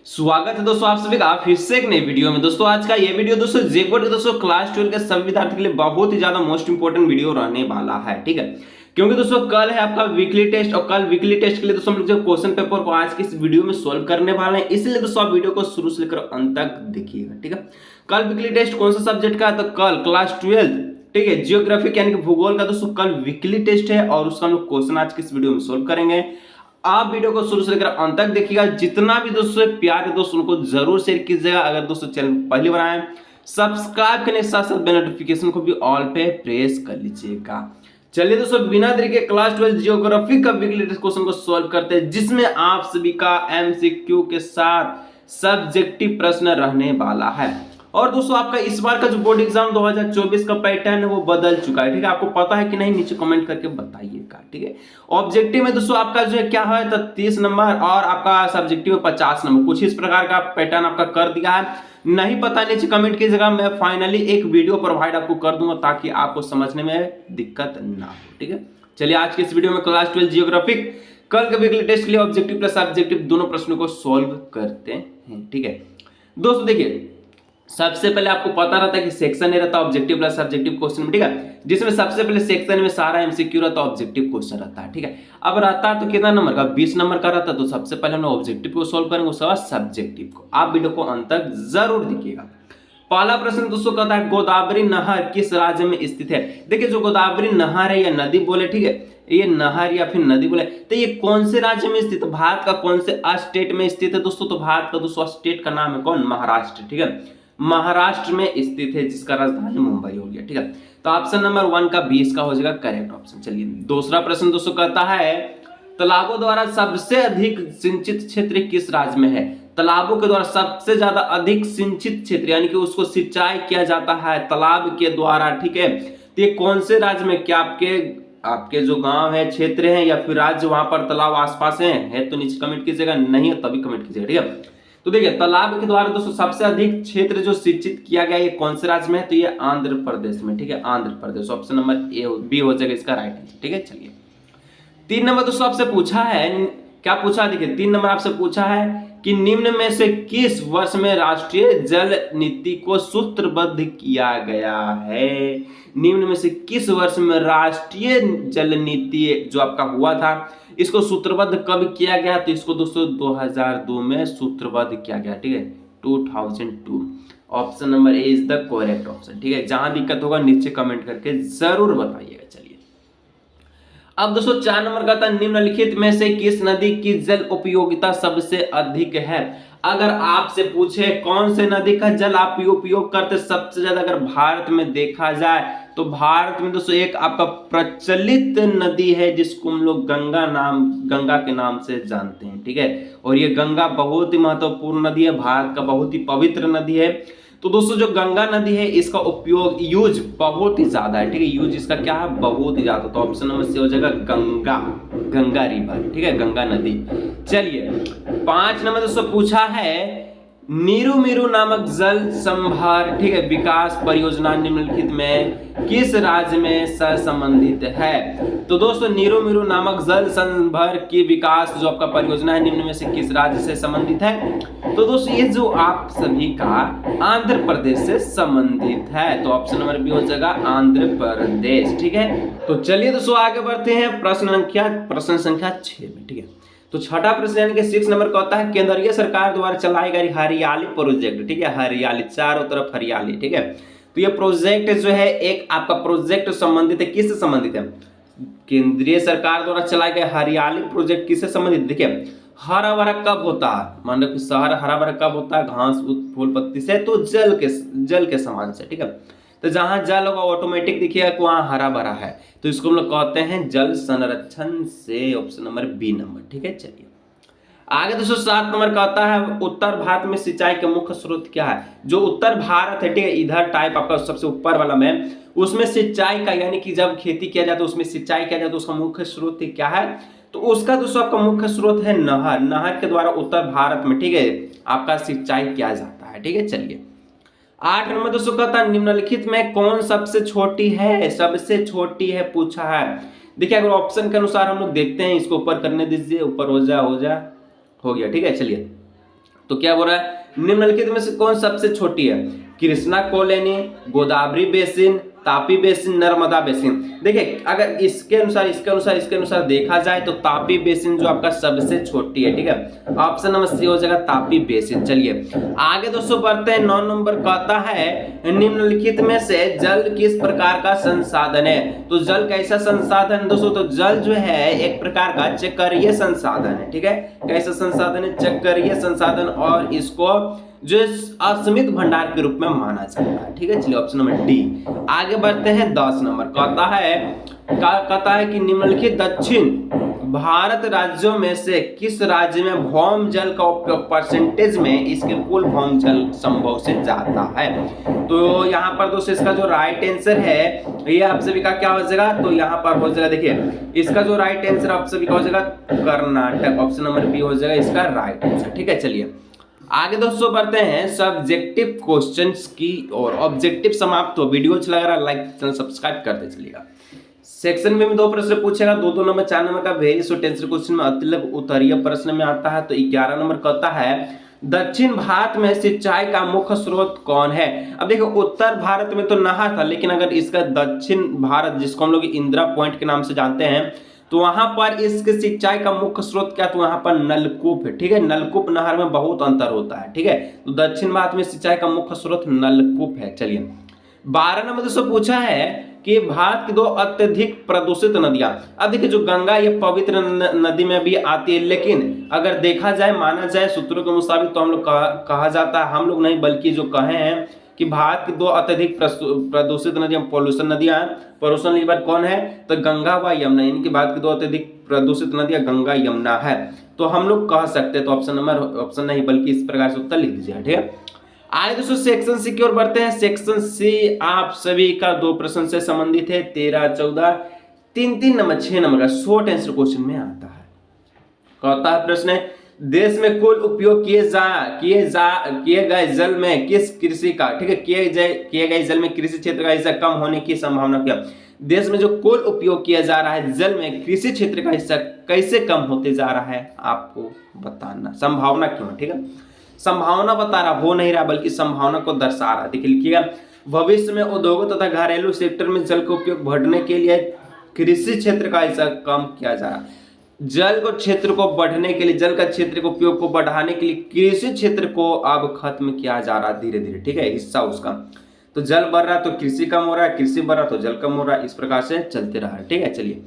स्वागत है दोस्तों आप सभी का फिर से एक नई वीडियो में। दोस्तों आज का ये वीडियो दोस्तों जेकबोर्ड के दोस्तों क्लास 12 के सभी विद्यार्थियों के लिए बहुत ही ज्यादा मोस्ट इंपोर्टेंट वीडियो रहने वाला है, ठीक है। क्योंकि दोस्तों कल है आपका वीकली टेस्ट और कल वीकली टेस्ट के लिए दोस्तों हम लोग जो क्वेश्चन पेपर को आज की इस वीडियो में सोल्व करने वाले हैं, इसलिए दोस्तों आप वीडियो को शुरू से लेकर अंत तक देखिएगा, ठीक है। कल वीकली टेस्ट कौन सा सब्जेक्ट का है, तो कल क्लास 12 ठीक है जियोग्राफी यानी कि भूगोल का दोस्तों कल वीकली टेस्ट है और उसका हम लोग क्वेश्चन आज की इस वीडियो में सोल्व करेंगे। आप वीडियो को शुरू से लेकर अंत तक देखिएगा। जितना भी दोस्तों प्यार है दोस्तों उनको जरूर शेयर कीजिएगा। अगर दोस्तों चैनल पहली बार आए सब्सक्राइब करने के साथ साथ बेल नोटिफिकेशन को भी ऑल पे प्रेस कर लीजिएगा। चलिए दोस्तों बिना देरी के क्लास 12 जियोग्राफी का वीकली टेस्ट क्वेश्चन को सॉल्व करते हैं, जिसमें आप सभी का एमसीक्यू के साथ सब्जेक्टिव प्रश्न रहने वाला है। और दोस्तों आपका इस बार का जो बोर्ड एग्जाम 2024 का पैटर्न है वो बदल चुका है, ठीक है। आपको पता है कि नहीं नीचे कमेंट करके बताइएगा, ठीक है। ऑब्जेक्टिव में दोस्तों आपका जो है क्या है तो 30 नंबर और आपका सब्जेक्टिव में 50 नंबर, कुछ इस प्रकार का पैटर्न आपका कर दिया है। नहीं पता नीचे कमेंट कीजिएगा, मैं फाइनली एक वीडियो प्रोवाइड आपको कर दूंगा ताकि आपको समझने में दिक्कत ना हो, ठीक है। चलिए आज के इस वीडियो में क्लास 12 जियोग्राफिक कल के वीकली टेस्ट के लिए ऑब्जेक्टिव प्लस सब्जेक्टिव दोनों प्रश्नों को सोल्व करते हैं, ठीक है। दोस्तों देखिए सबसे पहले आपको पता रहता है कि सेक्शन नहीं रहता ऑब्जेक्टिव प्लस सब्जेक्टिव क्वेश्चन में, ठीक है। जिसमें सबसे पहले सेक्शन में सारा एमसीक्यू रहता है, ऑब्जेक्टिव क्वेश्चन रहता है, ठीक है। अब रहता है तो कितना नंबर का 20 नंबर का रहता है, तो सबसे पहले हम ऑब्जेक्टिव को सोल्व करेंगे उसके बाद सब्जेक्टिव को। आप वीडियो को अंत तक जरूर देखिएगा। पहला प्रश्न दोस्तों कहता है गोदावरी नहर किस राज्य में स्थित है। देखिए जो गोदावरी नहर है या नदी बोले, ठीक है, ये नहर या फिर नदी बोले तो ये कौन से राज्य में स्थित है, भारत का कौन से स्टेट में स्थित है दोस्तों। तो भारत का दोस्तों स्टेट का नाम है कौन, महाराष्ट्र, ठीक है। महाराष्ट्र में स्थित है जिसका राजधानी मुंबई हो गया, ठीक है। तो ऑप्शन नंबर 1 का 20 का हो जाएगा करेक्ट ऑप्शन। चलिए दूसरा प्रश्न दोस्तों कहता है तालाबों द्वारा सबसे अधिक सिंचित क्षेत्र किस राज्य में है। तालाबों के द्वारा सबसे ज्यादा अधिक सिंचित क्षेत्र यानी कि उसको सिंचाई किया जाता है तालाब के द्वारा, ठीक है। तो ये कौन से राज्य में, क्या आपके जो गांव है क्षेत्र है या फिर राज्य वहां पर तालाब आसपास है तो नीचे कमेंट कीजिएगा, नहीं है तभी कमेंट कीजिएगा, ठीक है। तो देखिए तालाब के द्वारा दोस्तों सबसे अधिक क्षेत्र जो सिंचित किया गया ये कौन से राज्य में है, तो ये आंध्र प्रदेश में, ठीक है। Andhra Pradesh option number B हो जाएगा इसका राइट आंसर, ठीक है। चलिए 3 नंबर दोस्तों आपसे पूछा है, क्या पूछा देखिए 3 नंबर आपसे पूछा है कि निम्न में से किस वर्ष में राष्ट्रीय जल नीति को सूत्रबद्ध किया गया है। निम्न में से किस वर्ष में राष्ट्रीय जल नीति जो आपका हुआ था इसको सूत्रबद्ध कब किया गया, तो इसको दोस्तों 2002 में सूत्रबद्ध किया गया, ठीक है। 2002 option number A is the correct option, ठीक है। जहां दिक्कत होगा नीचे कमेंट करके जरूर बताइएगा। चलिए अब दोस्तों 4 नंबर का था निम्नलिखित में से किस नदी की जल उपयोगिता सबसे अधिक है। अगर आपसे पूछे कौन से नदी का जल आप उपयोग करते सबसे ज्यादा, अगर भारत में देखा जाए तो भारत में दोस्तों एक आपका प्रचलित नदी है जिसको हम लोग गंगा के नाम से जानते हैं, ठीक है। और ये गंगा बहुत ही महत्वपूर्ण नदी है, भारत का बहुत ही पवित्र नदी है। तो दोस्तों जो गंगा नदी है इसका उपयोग यूज बहुत ही ज्यादा है, ठीक है। यूज इसका क्या है, बहुत ही ज्यादा। तो ऑप्शन नंबर सी हो जाएगा गंगा रिवर, ठीक है, गंगा नदी। चलिए 5 नंबर दोस्तों पूछा है नीरू मीरू नामक जल संभार, ठीक है, विकास परियोजना निम्नलिखित में किस राज्य में संबंधित है। तो दोस्तों नीरू मीरू नामक जल संभार की विकास जो आपका परियोजना है निम्न में से किस राज्य से संबंधित है। तो दोस्तों ये जो आप सभी का आंध्र प्रदेश से संबंधित है, तो ऑप्शन नंबर बी हो जाएगा आंध्र प्रदेश, ठीक है। तो चलिए दोस्तों आगे बढ़ते हैं प्रश्न संख्या 6 में, ठीक है। तो छठा प्रश्न यानी कि 6 नंबर का होता है केंद्रीय सरकार द्वारा चलाई गई हरियाली प्रोजेक्ट, ठीक है। हरियाली चारों तरफ हरियाली, ठीक है। तो ये प्रोजेक्ट जो है एक आपका प्रोजेक्ट संबंधित है, किससे संबंधित है, केंद्रीय सरकार द्वारा चलाए गए हरियाली प्रोजेक्ट किससे संबंधित। देखिए हरा भरा कब होता है, मान लो कि शहर हरा भरा कब होता है, घास फूल पत्ती से, तो जल के समान से, ठीक है। तो जहां जल होगा ऑटोमेटिक देखिएगा कि वहां हरा भरा है, तो इसको हम लोग कहते हैं जल संरक्षण से, ऑप्शन नंबर बी नंबर, ठीक है। चलिए आगे दोस्तों 7 नंबर का आता है उत्तर भारत में सिंचाई के मुख्य स्रोत क्या है। जो उत्तर भारत है, ठीक है, इधर टाइप आपका सबसे ऊपर वाला में, उसमें सिंचाई का यानी कि जब खेती किया जाता है उसमें सिंचाई किया जाता है, उसका मुख्य स्रोत क्या है, तो उसका दोस्तों आपका मुख्य स्रोत है नहर के द्वारा उत्तर भारत में, ठीक है, आपका सिंचाई किया जाता है, ठीक है। चलिए 8 नंबर दोस्तों कहता है निम्नलिखित में कौन सबसे छोटी है पूछा है। देखिए अगर ऑप्शन के अनुसार हम लोग देखते हैं, इसको ऊपर करने दीजिए, ऊपर हो गया, ठीक है। चलिए तो क्या बोल रहा है, निम्नलिखित में से कौन सबसे छोटी है? Krishna colony, Godavari basin, Tapi basin, Narmada basin. देखिए अगर इसके अनुसार देखा जाए तो तापी बेसिन जो आपका सबसे छोटी है, ठीक है। ऑप्शन नंबर सी हो जाएगा तापी बेसिन। चलिए आगे दोस्तों बढ़ते हैं। 9 नंबर कहता है निम्नलिखित में से जल किस प्रकार का संसाधन है? तो जल कैसा संसाधन है दोस्तों? तो जल जो है एक प्रकार का चक्रीय संसाधन है, ठीक है। कैसा संसाधन है? चक्रीय संसाधन, और इसको जो असीमित भंडार के रूप में माना जाता है, ठीक है। चलिए ऑप्शन नंबर डी। आगे बढ़ते हैं 10 नंबर कहता है कि निम्नलिखित दक्षिण भारत राज्यों में से किस राज्य में भौम जल का उपयोग परसेंटेज में इसके कुल भौम जल संभव से ज्यादा है? तो यहाँ पर दोस्तों इसका जो राइट आंसर है ये आप सभी का क्या हो जाएगा? तो यहाँ पर हो जाएगा, देखिए इसका जो राइट आंसर आप सभी का हो जाएगा कर्नाटक। ऑप्शन नंबर बी हो जाएगा इसका राइट आंसर, ठीक है। चलिए आगे दोस्तों बढ़ते हैं सब्जेक्टिव क्वेश्चंस की और। ऑब्जेक्टिव समाप्त हो। वीडियो अच्छा लग रहा है लाइक चैनल सब्सक्राइब करते चलिएगा। सेक्शन में 2 प्रश्न पूछेगा, 2 नंबर 4 नंबर का वेरियस और टेंसर क्वेश्चन में अतिलक उत्तरीय प्रश्न में आता है। तो 11 नंबर कहता है दक्षिण भारत में सिंचाई का मुख्य स्रोत कौन है? अब देखो उत्तर भारत में तो नहर था, लेकिन अगर इसका दक्षिण भारत जिसको हम लोग इंदिरा पॉइंट के नाम से जानते हैं, तो वहां पर इसके सिंचाई का मुख्य स्रोत क्या? तो वहां पर नलकूप है, ठीक है। नलकूप नहर में बहुत अंतर होता है, ठीक है। तो दक्षिण भारत में सिंचाई का मुख्य स्रोत नलकूप है। चलिए 12 नंबर दोस्तों पूछा है कि भारत की 2 अत्यधिक प्रदूषित नदियां। अब देखिए जो गंगा ये पवित्र नदी में भी आती है, लेकिन अगर देखा जाए माना जाए सूत्रों के मुताबिक तो हम लोग कहा जाता है, हम लोग नहीं बल्कि जो कहे हैं कि भारत की 2 अत्यधिक प्रदूषित नदियां पॉल्यूशन नदियां, पॉल्यूशन लीवर कौन है? तो गंगा व यमुना। इनकी भारत की 2 अत्यधिक प्रदूषित नदियां गंगा यमुना है। तो हम लोग कह सकते हैं, तो ऑप्शन नहीं बल्कि इस प्रकार से उत्तर लिख दीजिए, ठीक है। आगे दोस्तों सेक्शन सी की ओर बढ़ते हैं। सेक्शन सी आप सभी का 2 प्रश्न से संबंधित है, 13, 14, 3 नंबर 6 नंबर का शॉर्ट आंसर क्वेश्चन में आता है। कहता है प्रश्न देश में कुल उपयोग किए गए जल में किस कृषि का, ठीक है, किए गए जल में कृषि क्षेत्र का हिस्सा कम होने की संभावना क्या? देश में जो कुल उपयोग किया जा रहा है जल में कृषि क्षेत्र का हिस्सा कैसे कम होते जा रहा है आपको बताना। संभावना क्यों, ठीक है। संभावना बता रहा, हो नहीं रहा, बल्कि संभावना को दर्शा रहा। देखिए लिखिएगा भविष्य में उद्योगों तथा घरेलू सेक्टर में जल का उपयोग बढ़ने के लिए कृषि क्षेत्र का हिस्सा कम किया जा रहा है। जल को क्षेत्र को बढ़ने के लिए, जल का क्षेत्र के उपयोग को बढ़ाने के लिए कृषि क्षेत्र को अब खत्म किया जा रहा है धीरे धीरे, ठीक है, हिस्सा उसका। तो जल बढ़ रहा तो कृषि कम हो रहा है, कृषि बढ़ रहा तो जल कम हो रहा है, इस प्रकार से चलते रहा है, ठीक है। चलिए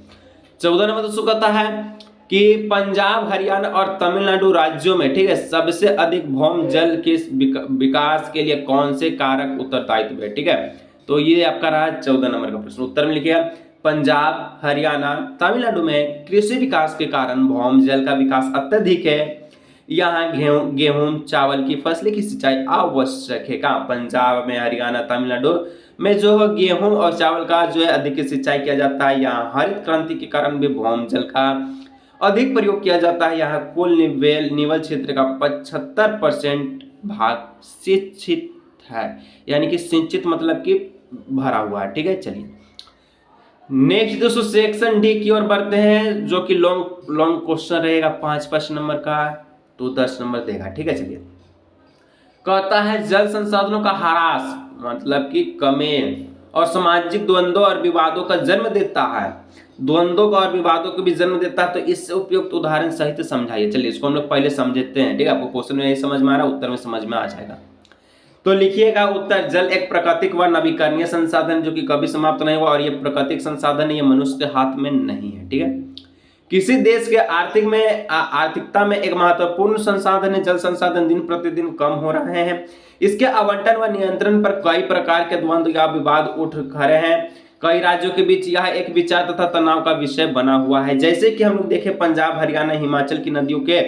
14 नंबर दोस्तों कहता है कि पंजाब, हरियाणा और तमिलनाडु राज्यों में, ठीक है, सबसे अधिक भौम जल के विकास के लिए कौन से कारक उत्तरदायित्व है, ठीक है। तो ये आपका रहा 14 नंबर का प्रश्न। उत्तर में लिखिएगा पंजाब, हरियाणा, तमिलनाडु में कृषि विकास के कारण भौम जल का विकास अत्यधिक है। यहाँ गेहूं चावल की फसलें की सिंचाई आवश्यक है। कहाँ? पंजाब में, हरियाणा, तमिलनाडु में जो है गेहूं और चावल का जो है अधिक सिंचाई किया जाता है। यहाँ हरित क्रांति के कारण भी भौम जल का अधिक प्रयोग किया जाता है। यहाँ कुल निवल क्षेत्र का 75% भाग सिंचित है, यानी कि सिंचित मतलब कि भरा हुआ है, ठीक है। चलिए नेक्स्ट दोस्तों सेक्शन डी की ओर बढ़ते हैं, जो कि लॉन्ग क्वेश्चन रहेगा 5 नंबर का, तो 10 नंबर देगा, ठीक है। चलिए कहता है जल संसाधनों का ह्रास मतलब कि कमी और सामाजिक द्वंद्वों और विवादों का जन्म देता है, द्वंद्वों का और विवादों को भी जन्म देता है। तो इससे उपयुक्त उदाहरण सहित समझाइए। चलिए इसको हम लोग पहले समझते हैं, ठीक है। आपको क्वेश्चन में नहीं समझ में आ रहा, उत्तर में समझ में आ जाएगा। तो लिखिएगा उत्तर जल एक प्राकृतिक व नवीकरणीय संसाधन जो कि कभी समाप्त नहीं हुआ, और ये प्राकृतिक संसाधन है, ये मनुष्य के हाथ में नहीं है, ठीक है। किसी देश के आर्थिकता में एक महत्वपूर्ण संसाधन है। जल संसाधन दिन प्रतिदिन कम हो रहे हैं। इसके आवंटन व नियंत्रण पर कई प्रकार के द्वंद्व या विवाद उठ खड़े हैं। कई राज्यों के बीच यह एक विचार तथा तनाव का विषय बना हुआ है। जैसे कि हम लोग देखें पंजाब, हरियाणा, हिमाचल की नदियों के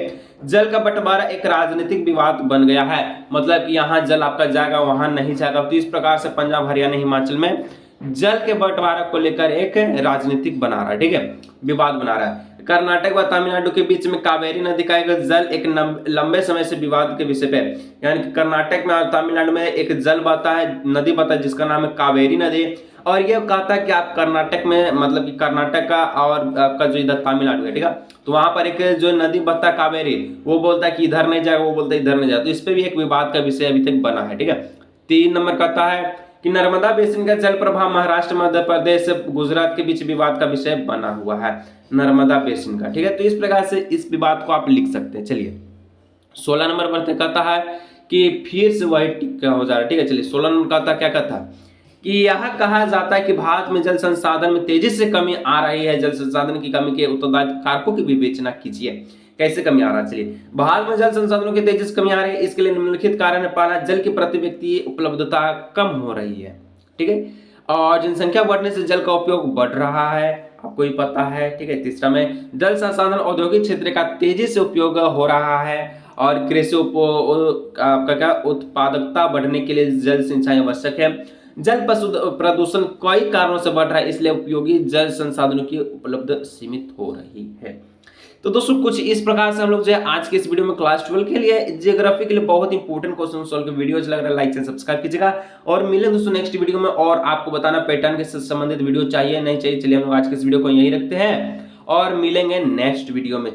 जल का बंटवारा एक राजनीतिक विवाद बन गया है। मतलब कि यहाँ जल आपका जाएगा, वहां नहीं जाएगा। तो इस प्रकार से पंजाब, हरियाणा, हिमाचल में जल के बंटवारा को लेकर एक राजनीतिक बना रहा है, ठीक है, विवाद बना रहा है। कर्नाटक व तमिलनाडु के बीच में कावेरी नदी का एक जल एक लंबे समय से विवाद के विषय पे, यानी कि कर्नाटक में और तमिलनाडु में एक जल बहता है, नदी बहता है जिसका नाम है कावेरी नदी। और ये कहता है कि आप कर्नाटक में, मतलब कि कर्नाटक का और आपका जो इधर तमिलनाडु है, ठीक है, तो वहां पर एक जो नदी बहता है कावेरी, वो बोलता है कि इधर नहीं जाएगा, वो बोलता है इधर नहीं जाएगा। तो इस पे भी एक विवाद का विषय अभी तक बना है, ठीक है। 3 नंबर कहता है कि नर्मदा बेसिन का जल प्रवाह महाराष्ट्र, मध्य प्रदेश, गुजरात के बीच विवाद का विषय बना हुआ है, नर्मदा बेसिन का, ठीक है। तो इस प्रकार से इस विवाद को आप लिख सकते हैं। चलिए 16 नंबर पर कहता है कि फिर से वही टिक्का हो जा रहा है, ठीक है। चलिए 16 नंबर कहता क्या कहता है कि यह कहा जाता है कि भारत में जल संसाधन में तेजी से कमी आ रही है। जल संसाधन की कमी के उत्तरदायी कारकों की विवेचना कीजिए। कैसे कमी आ रहा है? चलिए, भारत में जल संसाधनों की तेजी से कमी आ रही है, इसके लिए निम्नलिखित कारण है। पहला, जल की प्रति व्यक्ति उपलब्धता कम हो रही है, ठीक है, और जनसंख्या बढ़ने से जल का उपयोग बढ़ रहा है, आपको ही पता है, ठीक है। तीसरा में जल संसाधन औद्योगिक क्षेत्र का तेजी से उपयोग हो रहा है और कृषि आपका क्या उत्पादकता बढ़ने के लिए जल सिंचाई आवश्यक है। जल प्रदूषण कई कारणों से बढ़ रहा है, इसलिए उपयोगी जल संसाधनों की उपलब्ध सीमित हो रही है। तो दोस्तों कुछ इस प्रकार से हम लोग जो है आज के इस वीडियो में क्लास 12 के लिए ज्योग्राफी के लिए बहुत इंपॉर्टेंट क्वेश्चन सॉल्व के वीडियोज लग रहा है, लाइक एंड सब्सक्राइब कीजिएगा। और मिलें दोस्तों नेक्स्ट वीडियो में, और आपको बताना पैटर्न के संबंधित वीडियो चाहिए नहीं चाहिए। चलिए हम लोग आज के इस वीडियो को यहीं रखते हैं और मिलेंगे नेक्स्ट वीडियो में।